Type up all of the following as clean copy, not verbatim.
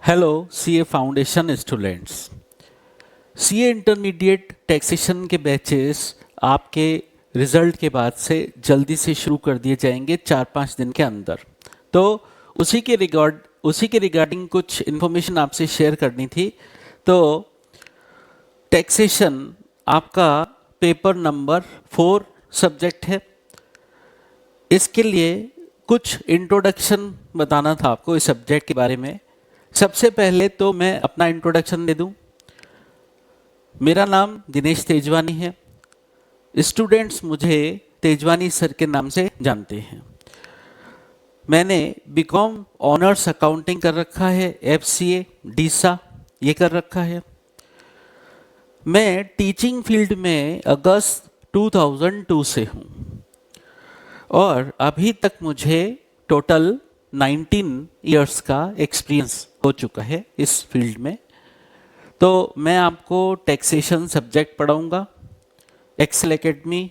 Hello CA foundation students. CA intermediate taxation के batches आपके result के बाद से जल्दी से शुरू कर दिए जाएंगे 4-5 दिन के अंदर। तो उसी के रिगार्डिंग कुछ इन्फॉर्मेशन आपसे शेयर करनी थी। तो टैक्सेशन आपका पेपर नंबर 4 सब्जेक्ट है। इसके लिए कुछ इंट्रोडक्शन बताना था आपको इस सब्जेक्ट के बारे में। सबसे पहले तो मैं अपना इंट्रोडक्शन दे दूं। मेरा नाम दिनेश तेजवानी है। स्टूडेंट्स मुझे तेजवानी सर के नाम से जानते हैं। मैंने बीकॉम ऑनर्स अकाउंटिंग कर रखा है, एफसीए डीसा ये कर रखा है। मैं टीचिंग फील्ड में अगस्त 2002 से हूँ और अभी तक मुझे टोटल 19 इयर्स का एक्सपीरियंस हो चुका है इस फील्ड में। तो मैं आपको टैक्सेशन सब्जेक्ट पढ़ाऊंगा एक्सेल एकेडमी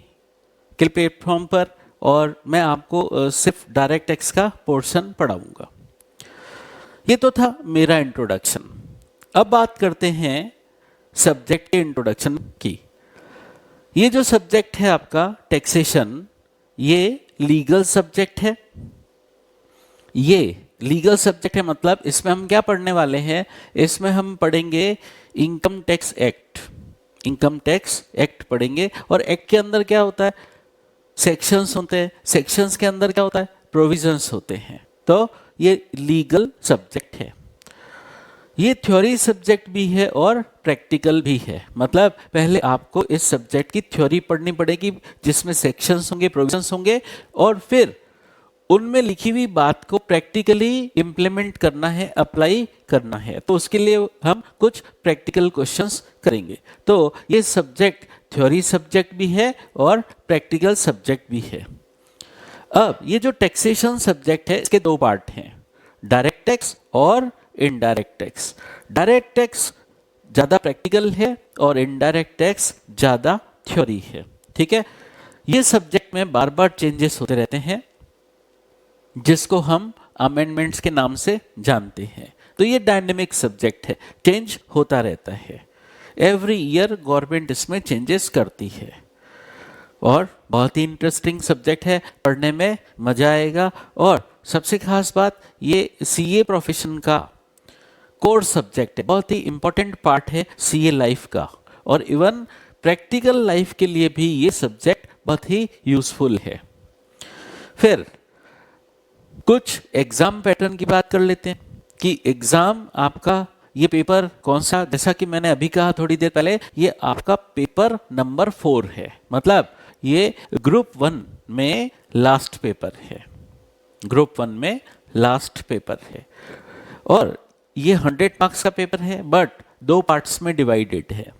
के प्लेटफॉर्म पर, और मैं आपको सिर्फ डायरेक्ट टैक्स का पोर्शन पढ़ाऊंगा। ये तो था मेरा इंट्रोडक्शन। अब बात करते हैं सब्जेक्ट के इंट्रोडक्शन की। ये जो सब्जेक्ट है आपका टैक्सेशन, ये लीगल सब्जेक्ट है। ये लीगल सब्जेक्ट है मतलब इसमें हम क्या पढ़ने वाले हैं? इसमें हम पढ़ेंगे income tax act. Income tax act पढ़ेंगे और एक्ट के अंदर क्या होता है? सेक्शंस होते हैं। सेक्शंस के अंदर क्या होता है? प्रोविजंस होते हैं। तो ये लीगल सब्जेक्ट है। ये थ्योरी सब्जेक्ट भी है और प्रैक्टिकल भी है। मतलब पहले आपको इस सब्जेक्ट की थ्योरी पढ़नी पड़ेगी जिसमें सेक्शंस होंगे, प्रोविजंस होंगे, और फिर उनमें लिखी हुई बात को प्रैक्टिकली इंप्लीमेंट करना है, अप्लाई करना है। तो उसके लिए हम कुछ प्रैक्टिकल क्वेश्चंस करेंगे। तो ये सब्जेक्ट थ्योरी सब्जेक्ट भी है और प्रैक्टिकल सब्जेक्ट भी है। अब ये जो टैक्सेशन सब्जेक्ट है इसके दो पार्ट हैं, डायरेक्ट टैक्स और इनडायरेक्ट टैक्स। डायरेक्ट टैक्स ज़्यादा प्रैक्टिकल है और इनडायरेक्ट टैक्स ज़्यादा थ्योरी है। ठीक है, ये सब्जेक्ट में बार बार चेंजेस होते रहते हैं जिसको हम अमेंडमेंट्स के नाम से जानते हैं। तो ये डायनेमिक सब्जेक्ट है, चेंज होता रहता है। एवरी ईयर गवर्नमेंट इसमें चेंजेस करती है और बहुत ही इंटरेस्टिंग सब्जेक्ट है, पढ़ने में मजा आएगा। और सबसे खास बात, ये सीए प्रोफेशन का कोर सब्जेक्ट है, बहुत ही इंपॉर्टेंट पार्ट है सीए लाइफ का। और इवन प्रैक्टिकल लाइफ के लिए भी ये सब्जेक्ट बहुत ही यूजफुल है। फिर कुछ एग्जाम पैटर्न की बात कर लेते हैं कि एग्जाम आपका ये पेपर कौन सा, जैसा कि मैंने अभी कहा थोड़ी देर पहले, ये आपका पेपर नंबर 4 है। मतलब ये ग्रुप 1 में लास्ट पेपर है। ग्रुप 1 में लास्ट पेपर है और ये 100 मार्क्स का पेपर है, बट 2 पार्ट्स में डिवाइडेड है।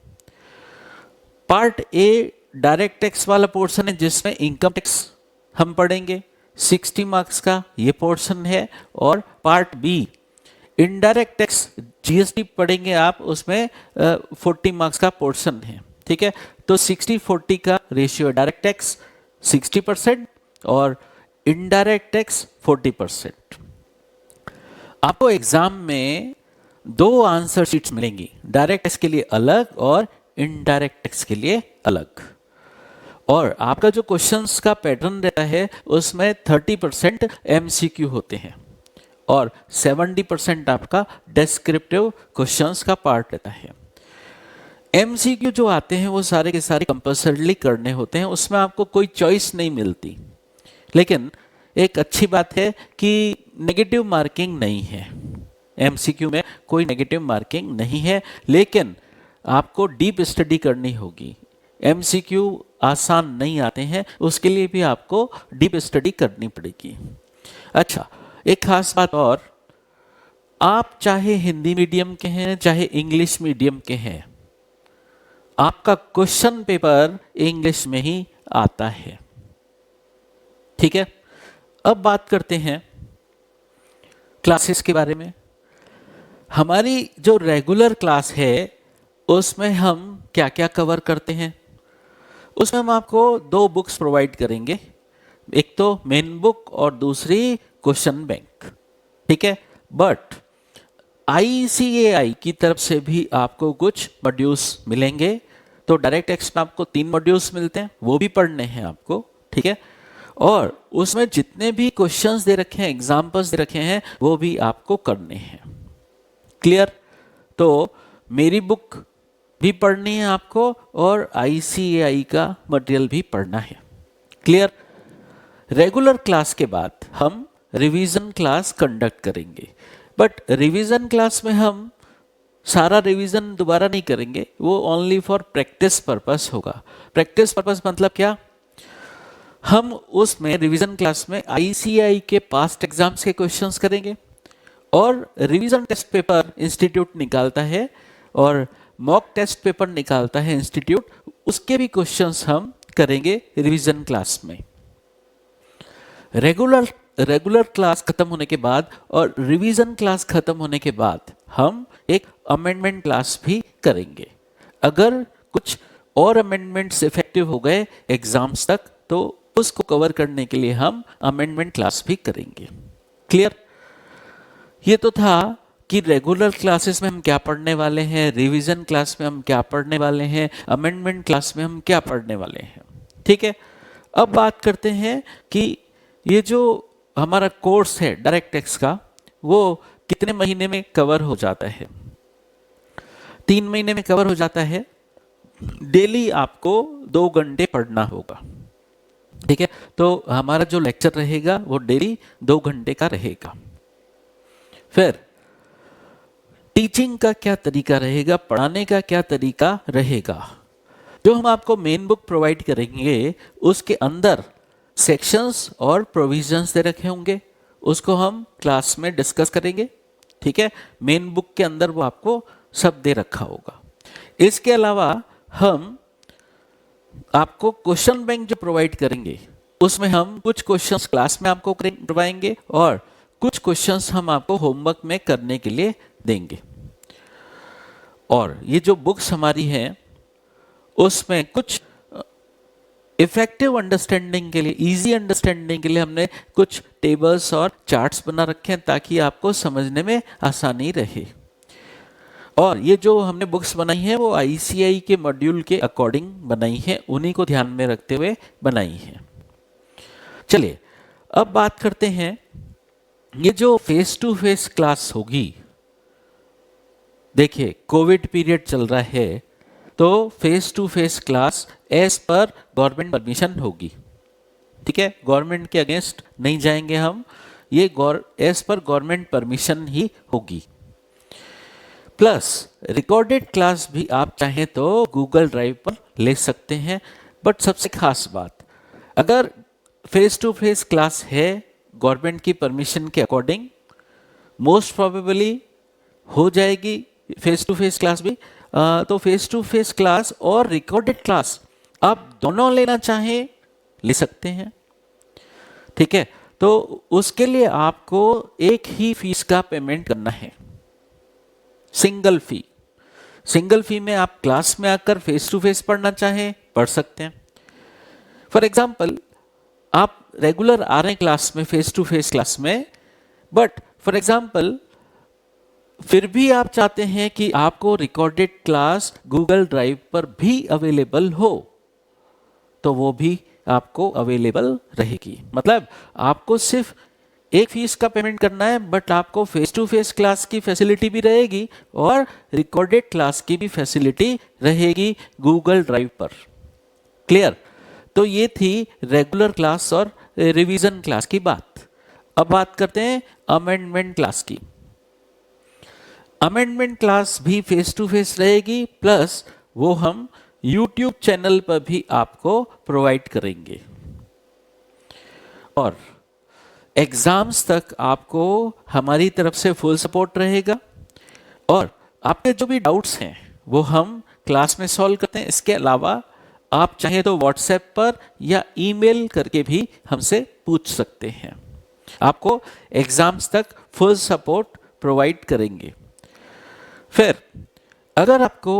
पार्ट ए डायरेक्ट टैक्स वाला पोर्शन है जिसमें इनकम टैक्स हम पढ़ेंगे, 60 मार्क्स का ये पोर्शन है। और part B indirect tax GST पढ़ेंगे आप, उसमें 40 मार्क्स का पोर्शन है। ठीक है, तो 60-40 का रेशियो, डायरेक्ट टैक्स 60% और इनडायरेक्ट टैक्स 40%। आपको एग्जाम में 2 आंसर शीट्स मिलेंगी, डायरेक्ट टैक्स के लिए अलग और इनडायरेक्ट टैक्स के लिए अलग। और आपका जो क्वेश्चंस का पैटर्न रहता है उसमें 30% एमसीक्यू होते हैं और 70% आपका डिस्क्रिप्टिव क्वेश्चंस का पार्ट रहता है। एमसीक्यू जो आते हैं वो सारे के सारे कंपल्सरीली करने होते हैं, उसमें आपको कोई चॉइस नहीं मिलती। लेकिन एक अच्छी बात है कि नेगेटिव मार्किंग नहीं है, एमसीक्यू में कोई नेगेटिव मार्किंग नहीं है, लेकिन आपको डीप स्टडी करनी होगी। एमसीक्यू आसान नहीं आते हैं, उसके लिए भी आपको डीप स्टडी करनी पड़ेगी। अच्छा, एक खास बात और, आप चाहे हिंदी मीडियम के हैं चाहे इंग्लिश मीडियम के हैं, आपका क्वेश्चन पेपर इंग्लिश में ही आता है। ठीक है, अब बात करते हैं क्लासेस के बारे में। हमारी जो रेगुलर क्लास है उसमें हम क्या क्या कवर करते हैं? उसमें हम आपको 2 बुक्स प्रोवाइड करेंगे, एक तो मेन बुक और दूसरी क्वेश्चन बैंक। ठीक है, बट ICAI की तरफ से भी आपको कुछ मॉड्यूल्स मिलेंगे। तो डायरेक्ट एक्स में आपको 3 मॉड्यूल्स मिलते हैं, वो भी पढ़ने हैं आपको, ठीक है। और उसमें जितने भी क्वेश्चंस दे रखे हैं, एग्जाम्पल्स दे रखे हैं, वो भी आपको करने हैं। क्लियर? तो मेरी बुक भी पढ़नी है आपको और ICAI का मटेरियल भी पढ़ना है। क्लियर? रेगुलर क्लास के बाद हम रिवीजन क्लास कंडक्ट करेंगे, बट रिवीजन क्लास में हम सारा रिवीजन दोबारा नहीं करेंगे, वो ओनली फॉर प्रैक्टिस पर्पस होगा। प्रैक्टिस पर्पस मतलब क्या? हम उसमें रिवीजन क्लास में ICAI के पास्ट एग्जाम्स के क्वेश्चंस करेंगे और रिवीजन टेस्ट पेपर इंस्टीट्यूट निकालता है और मॉक टेस्ट पेपर निकालता है इंस्टीट्यूट, उसके भी क्वेश्चंस हम करेंगे रिवीजन क्लास में। रेगुलर क्लास खत्म होने के बाद और रिवीजन क्लास खत्म होने के बाद हम एक अमेंडमेंट क्लास भी करेंगे। अगर कुछ और अमेंडमेंट्स इफेक्टिव हो गए एग्जाम्स तक तो उसको कवर करने के लिए हम अमेंडमेंट क्लास भी करेंगे। क्लियर? ये तो था कि रेगुलर क्लासेस में हम क्या पढ़ने वाले हैं, रिवीजन क्लास में हम क्या पढ़ने वाले हैं, अमेंडमेंट क्लास में हम क्या पढ़ने वाले हैं। ठीक है, अब बात करते हैं कि ये जो हमारा कोर्स है डायरेक्ट टेक्स्ट का, वो कितने महीने में कवर हो जाता है? 3 महीने में कवर हो जाता है। डेली आपको 2 घंटे पढ़ना होगा। ठीक है, तो हमारा जो लेक्चर रहेगा वो डेली 2 घंटे का रहेगा। फिर टीचिंग का क्या तरीका रहेगा, पढ़ाने का क्या तरीका रहेगा? जो हम आपको मेन बुक प्रोवाइड करेंगे उसके अंदर सेक्शंस और प्रोविजंस दे रखे होंगे, उसको हम क्लास में डिस्कस करेंगे। ठीक है, मेन बुक के अंदर वो आपको सब दे रखा होगा। इसके अलावा हम आपको क्वेश्चन बैंक जो प्रोवाइड करेंगे उसमें हम कुछ क्वेश्चंस क्लास में आपको करवाएंगे और कुछ क्वेश्चंस हम आपको होमवर्क में करने के लिए देंगे। और ये जो बुक्स हमारी हैं उसमें कुछ इफेक्टिव अंडरस्टैंडिंग के लिए, इजी अंडरस्टैंडिंग के लिए हमने कुछ टेबल्स और चार्ट्स बना रखे हैं ताकि आपको समझने में आसानी रहे। और ये जो हमने बुक्स बनाई हैं वो ICAI के मॉड्यूल के अकॉर्डिंग बनाई हैं, उन्हीं को ध्यान में रखते हुए बनाई हैं। चलिए अब बात करते हैं, ये जो फेस टू फेस क्लास होगी, देखिए कोविड पीरियड चल रहा है तो face to face class as per government permission होगी। ठीक है, गवर्नमेंट के अगेंस्ट नहीं जाएंगे हम, ये एज पर गवर्नमेंट परमिशन ही होगी। प्लस रिकॉर्डेड क्लास भी आप चाहें तो गूगल ड्राइव पर ले सकते हैं। बट सबसे खास बात, अगर फेस टू फेस क्लास है गवर्नमेंट की परमिशन के अकॉर्डिंग, मोस्ट प्रोबेबली हो जाएगी फेस टू फेस क्लास भी। तो फेस टू फेस क्लास और रिकॉर्डेड क्लास आप दोनों लेना चाहें ले सकते हैं। ठीक है, तो उसके लिए आपको एक ही फीस का पेमेंट करना है, सिंगल फी। सिंगल फी में आप क्लास में आकर फेस टू फेस पढ़ना चाहें पढ़ सकते हैं। फॉर एग्जाम्पल, आप रेगुलर आ रहे हैं क्लास में, फेस टू फेस क्लास में, बट फॉर एग्जाम्पल फिर भी आप चाहते हैं कि आपको रिकॉर्डेड क्लास गूगल ड्राइव पर भी अवेलेबल हो, तो वो भी आपको अवेलेबल रहेगी। मतलब आपको सिर्फ एक फीस का पेमेंट करना है, बट आपको फेस टू फेस क्लास की फैसिलिटी भी रहेगी और रिकॉर्डेड क्लास की भी फैसिलिटी रहेगी गूगल ड्राइव पर। क्लियर? तो ये थी रेगुलर क्लास और रिवीजन क्लास की बात। अब बात करते हैं अमेंडमेंट क्लास की। अमेंडमेंट क्लास भी फेस टू फेस रहेगी, प्लस वो हम YouTube चैनल पर भी आपको प्रोवाइड करेंगे। और एग्जाम्स तक आपको हमारी तरफ से फुल सपोर्ट रहेगा और आपके जो भी डाउट्स हैं वो हम क्लास में सॉल्व करते हैं। इसके अलावा आप चाहे तो व्हाट्सएप पर या ईमेल करके भी हमसे पूछ सकते हैं। आपको एग्जाम्स तक फुल सपोर्ट प्रोवाइड करेंगे। फिर अगर आपको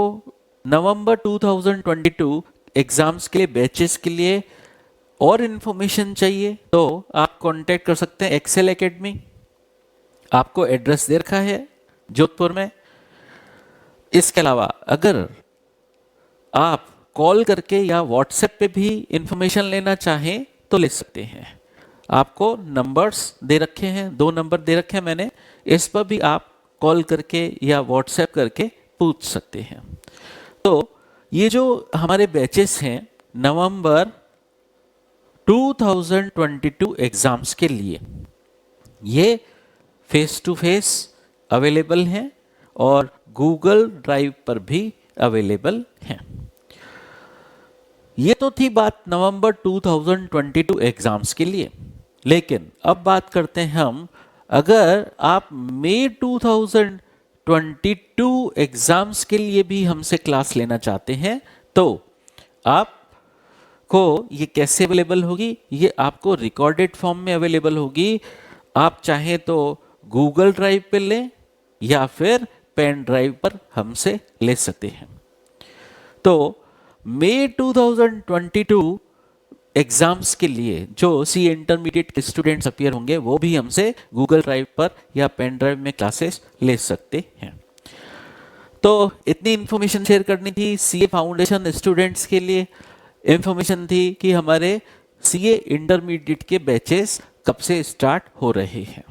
नवंबर 2022 एग्जाम्स के लिए बैचेस के लिए और इन्फॉर्मेशन चाहिए तो आप कांटेक्ट कर सकते हैं एक्सेल एकेडमी। आपको एड्रेस दे रखा है जोधपुर में। इसके अलावा अगर आप कॉल करके या व्हाट्सएप पे भी इंफॉर्मेशन लेना चाहें तो ले सकते हैं। आपको नंबर्स दे रखे हैं, 2 नंबर दे रखे हैं मैंने, इस पर भी आप कॉल करके या व्हाट्सएप करके पूछ सकते हैं। तो ये जो हमारे बैचेस हैं नवंबर 2022 एग्जाम्स के लिए, ये फेस टू फेस अवेलेबल हैं और गूगल ड्राइव पर भी अवेलेबल हैं। ये तो थी बात नवंबर 2022 एग्जाम्स के लिए। लेकिन अब बात करते हैं हम, अगर आप मई 2022 एग्जाम्स के लिए भी हमसे क्लास लेना चाहते हैं तो आपको ये कैसे अवेलेबल होगी? ये आपको रिकॉर्डेड फॉर्म में अवेलेबल होगी। आप चाहें तो गूगल ड्राइव पे लें या फिर पेन ड्राइव पर हमसे ले सकते हैं। तो मई 2022 एग्जाम्स के लिए जो सी इंटरमीडिएट के स्टूडेंट्स अपीयर होंगे वो भी हमसे गूगल ड्राइव पर या पेन ड्राइव में क्लासेस ले सकते हैं। तो इतनी इन्फॉर्मेशन शेयर करनी थी सीए फाउंडेशन स्टूडेंट्स के लिए। इन्फॉर्मेशन थी कि हमारे सीए इंटरमीडिएट के बैचेस कब से स्टार्ट हो रहे हैं।